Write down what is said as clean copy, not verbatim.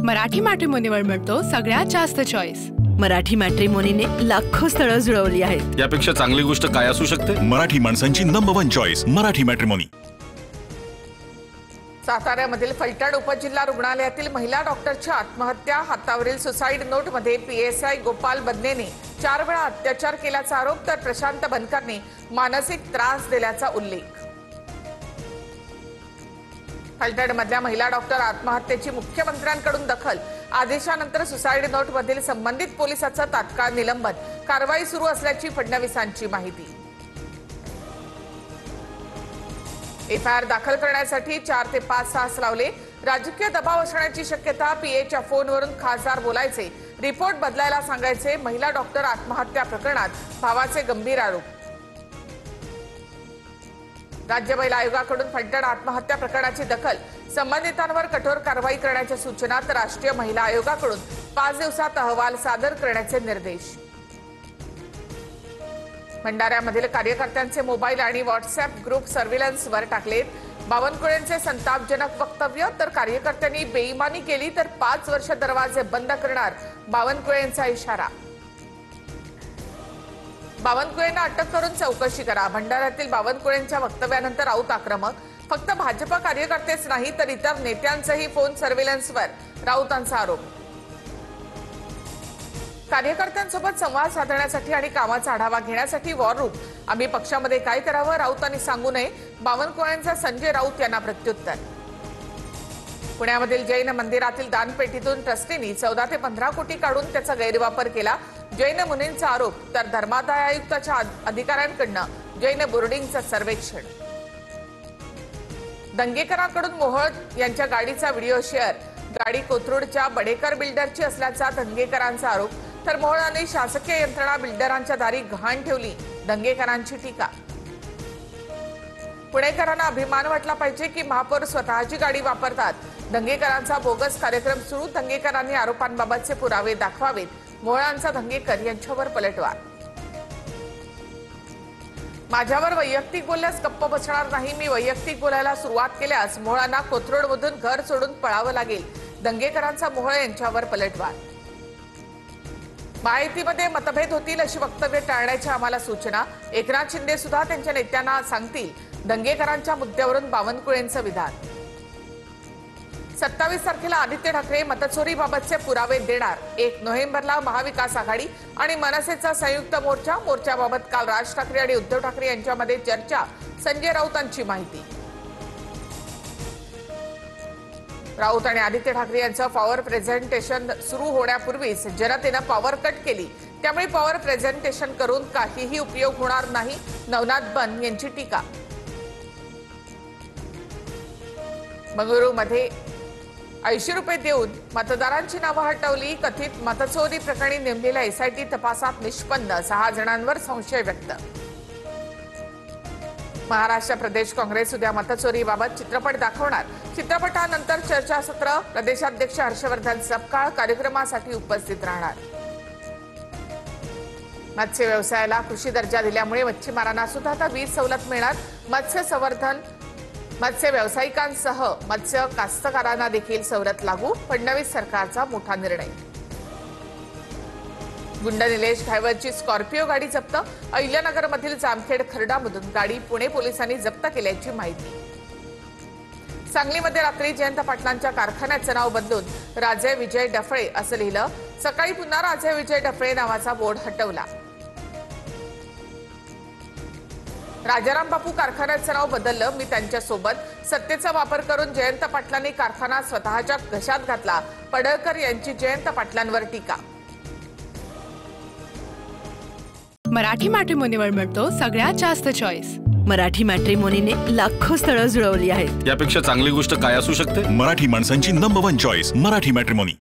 मराठी मॅट्रिमोनीवर मिळतो सगळ्यात जास्त चॉईस। मराठी मॅट्रिमोनीने लाखो स्थळं जुळवली आहेत। यापेक्षा चांगली गोष्ट काय असू शकते? मराठी माणसांची नंबर 1 चॉईस मराठी मॅट्रिमोनी। साताऱ्यामधील फलटण उपजिल्हा रुग्णालयातील महिला डॉक्टरची आत्महत्या, हातावरील सुसाईड नोटमध्ये पीएसआय गोपाल बदनेने 4 वेळा अत्याचार केल्याचा आरोप, तर प्रशांत बनकरने मानसिक त्रास दिल्याचा उल्लेख। फलटणमधल्या महिला डॉक्टर आत्महत्येची मुख्यमंत्र्यांकडून दखल, आदेशानंतर सुसाईड नोटमधील संबंधित पोलिसाचं तात्काळ निलंबन, कारवाई सुरू असल्याची फडणवीसांची माहिती। एफआयआर दाखल करण्यासाठी 4 ते 5 तास लावले, राजकीय दबाव असण्याची शक्यता, पीएच्या फोनवरून खासदार बोलायचे, रिपोर्ट बदलायला सांगायचे, महिला डॉक्टर आत्महत्या प्रकरणात भावाचे गंभीर आरोप। राज्य महिला आयोगाकडून फलटण आत्महत्या प्रकरणाची दखल, संबंधितांवर कठोर कारवाई करण्याच्या सूचना, तर राष्ट्रीय महिला आयोगाकडून 5 दिवसात अहवाल सादर करण्याचे निर्देश। भंडाऱ्यामधील कार्यकर्त्यांचे मोबाईल आणि व्हॉट्सअप ग्रुप सर्व्हिलन्सवर टाकलेत। बावनकुळेंचे संतापजनक वक्तव्य, तर कार्यकर्त्यांनी बेईमानी केली तर 5 वर्ष दरवाजे बंद करणार, बावनकुळेंचा इशारा। बावनकुळेंना अटक करून चौकशी करा, भंडाऱ्यातील बावनकुळेंच्या वक्तव्यानंतर राऊत आक्रमक। फक्त भाजप कार्यकर्तेच नाही तर इतर नेत्यांचेही फोन सर्व्हिलन्सवर, राऊतांचा आरोप। कार्यकर्त्यांसोबत संवाद साधण्यासाठी आणि कामाचा आढावा घेण्यासाठी वॉर रूम, आम्ही पक्षामध्ये काय करावं राऊतांनी सांगू नये, बावनकुळेंचा संजय राऊत यांना प्रत्युत्तर। पुण्यामधील जैन मंदिरातील दानपेटीतून ट्रस्टींनी 14 ते 15 कोटी काढून त्याचा गैरवापर केला, जैन मुनींचा आरोप, तर धर्मादाय आयुक्ताच्या अधिकाऱ्यांकडून जैन बोर्डिंगचं सर्वेक्षण। दंगेकरांकडून मोहोळ यांच्या गाडीचा व्हिडिओ शेअर, गाडी कोथरूडच्या बडेकर बिल्डरची असल्याचा दंगेकरांचा आरोप, तर मोहोळाने शासकीय यंत्रणा बिल्डरांच्या दारी घाण ठेवली, दंगेकरांची टीका। पुणेकरांना अभिमान वाटला पाहिजे की महापौर स्वतःची गाडी वापरतात, दंगेकरांचा बोगस कार्यक्रम सुरू, दंगेकरांनी आरोपांबाबतचे पुरावे दाखवावेत, मोहोळांचा दंगेकर यांच्यावर पलटवार। माझ्यावर वैयक्तिक बोलल्यास गप्प बसणार नाही, मी वैयक्तिक बोलायला सुरुवात केल्यास मोहोळांना कोथरूडमधून घर सोडून पळावं लागेल, दंगेकरांचा मोहोळ यांच्यावर पलटवार। महायुतीमध्ये मतभेद होतील अशी वक्तव्य टाळण्याची आम्हाला सूचना, एकनाथ शिंदे सुद्धा त्यांच्या नेत्यांना सांगतील, दंगेकरांच्या मुद्द्यावरून बावनकुळेंचं विधान। 27 तारखेला आदित्य ठाकरे मतचोरीबाबतचे पुरावे देणार, 1 नोव्हेंबरला महाविकास आघाडी आणि मनसेचा संयुक्त मोर्चा, मोर्चाबाबत काल राज ठाकरे आणि उद्धव ठाकरे यांच्यामध्ये चर्चा, संजय राऊतांची माहिती। राऊत आणि आदित्य ठाकरे यांचं पॉवर प्रेझेंटेशन सुरू होण्यापूर्वीच जनतेनं पॉवर कट केली, त्यामुळे पॉवर प्रेझेंटेशन करून काहीही उपयोग होणार नाही, नवनाथ बन यांची टीका। बंगळुरूमध्ये 80 रुपये देऊन मतदारांची नावं हटवली, कथित मतचोरी प्रकरणी नेमलेल्या एसआयटी तपासात निष्पन्न, 6 जणांवर संशय व्यक्त। महाराष्ट्र प्रदेश काँग्रेस उद्या मतचोरीबाबत चित्रपट दाखवणार, चित्रपटानंतर चर्चासत्र, प्रदेशाध्यक्ष हर्षवर्धन सपकाळ कार्यक्रमासाठी उपस्थित राहणार। मत्स्य व्यवसायाला कृषी दर्जा दिल्यामुळे मच्छीमारांना सुद्धा आता वीज सवलत मिळणार, मत्स्य संवर्धन, मत्स्य व्यावसायिकांसह मत्स्य कास्तकारांना देखील सवलत लागू, फडणवीस सरकारचा मोठा निर्णय। गुंड निलेश ड्रायव्हरची स्कॉर्पिओ गाडी जप्त, अहिल्यानगरमधील जामखेड खर्डामधून गाडी पुणे पोलिसांनी जप्त केल्याची माहिती। सांगलीमध्ये रात्री जयंत पाटलांच्या कारखान्याचं नाव बदलून राजे विजय डफळे असं लिहिलं, सकाळी पुन्हा राजे विजय डफळे नावाचा बोर्ड हटवला। राजाराम बापू कारखान्याचं नाव बदललं, मी त्यांच्यासोबत, सत्तेचा वापर करून जयंत पाटलांनी कारखाना स्वतःच्या घशात घातला, पडळकर यांची जयंत पाटलांवर टीका। मराठी मॅट्रिमोनीवर मिळतो सगळ्यात जास्त चॉईस। मराठी मॅट्रिमोनीने लाखो स्थळं जुळवली आहेत। यापेक्षा चांगली गोष्ट काय असू शकते? मराठी माणसांची नंबर 1 चॉईस मराठी मॅट्रिमोनी।